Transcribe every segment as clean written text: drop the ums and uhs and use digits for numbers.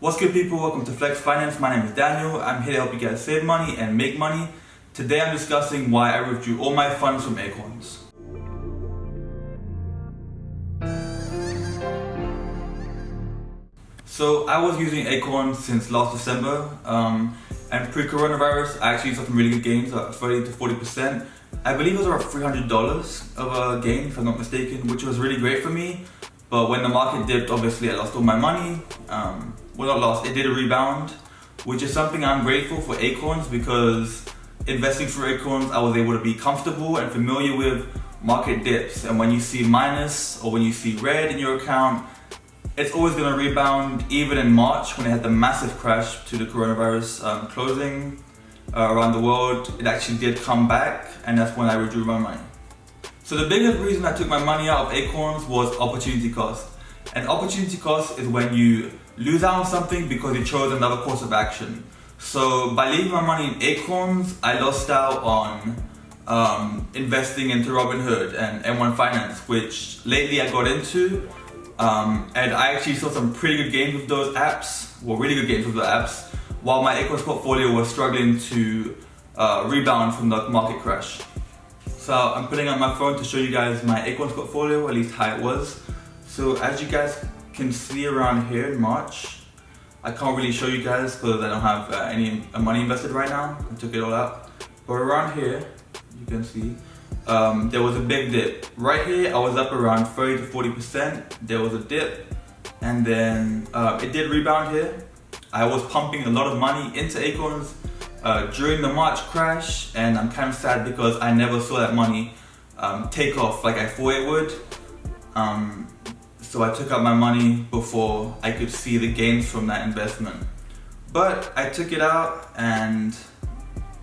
What's good, people? Welcome to Flex Finance. My name is Daniel. I'm here to help you guys save money and make money. Today I'm discussing why I withdrew all my funds from Acorns. So I was using Acorns since last December, and pre-coronavirus I actually saw some really good gains, 30 to 40%. I believe it was around $300 of a gain, if I'm not mistaken, which was really great for me. But when the market dipped, obviously I lost all my money. Well, not lost, it did a rebound, which is something I'm grateful for Acorns, because investing through Acorns, I was able to be comfortable and familiar with market dips. And when you see minus or when you see red in your account, it's always going to rebound. Even in March, when it had the massive crash to the coronavirus closing around the world, it actually did come back, and that's when I withdrew my money. So the biggest reason I took my money out of Acorns was opportunity cost. And opportunity cost is when you lose out on something because you chose another course of action. So by leaving my money in Acorns, I lost out on investing into Robinhood and M1 Finance, which lately I got into. And I actually saw some pretty good gains with those apps, well, really good gains with the apps, while my Acorns portfolio was struggling to rebound from the market crash. So I'm putting on my phone to show you guys my Acorns portfolio, at least how it was. So as you guys can see around here in March, I can't really show you guys because I don't have any money invested right now. I took it all out. But around here, you can see, there was a big dip. Right here, I was up around 30 to 40%. There was a dip, and then it did rebound here. I was pumping a lot of money into Acorns during the March crash, and I'm kind of sad because I never saw that money take off like I thought it would. So I took out my money before I could see the gains from that investment. But I took it out, and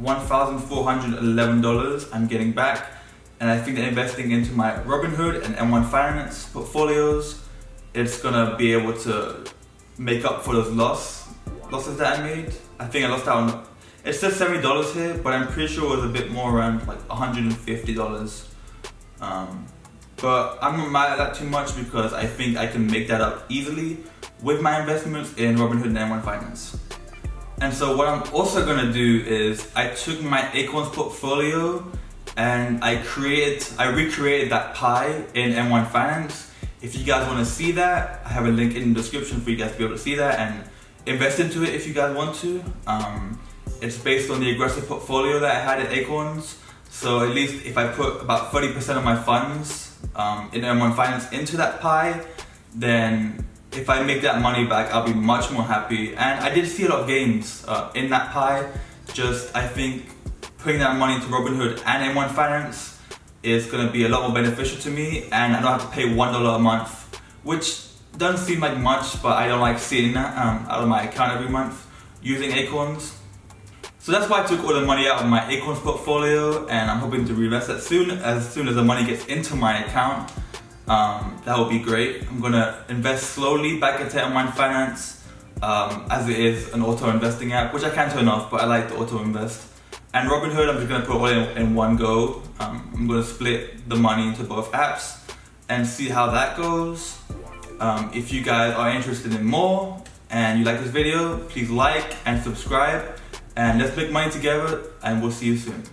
$1,411 I'm getting back. And I think that investing into my Robinhood and M1 Finance portfolios, it's gonna be able to make up for those losses that I made. I think I lost out on, it says $70 here, but I'm pretty sure it was a bit more, around like $150. But I'm not mad at that too much because I think I can make that up easily with my investments in Robinhood and M1 Finance. And so what I'm also gonna do is I took my Acorns portfolio and I recreated that pie in M1 Finance. If you guys wanna see that, I have a link in the description for you guys to be able to see that and invest into it if you guys want to. It's based on the aggressive portfolio that I had at Acorns. So at least if I put about 30% of my funds in M1 Finance into that pie, then if I make that money back, I'll be much more happy. And I did see a lot of gains in that pie. Just, I think putting that money into Robinhood and M1 Finance is gonna be a lot more beneficial to me, and I don't have to pay $1 a month, which doesn't seem like much, but I don't like seeing that out of my account every month using Acorns. So that's why I took all the money out of my Acorns portfolio, and I'm hoping to reinvest that soon as the money gets into my account. That would be great. I'm gonna invest slowly back into M1 Finance, as it is an auto investing app, which I can turn off, but I like the auto invest. And Robinhood, I'm just gonna put all in one go. I'm gonna split the money into both apps and see how that goes. If you guys are interested in more and you like this video, please like and subscribe. And let's make money together, and we'll see you soon.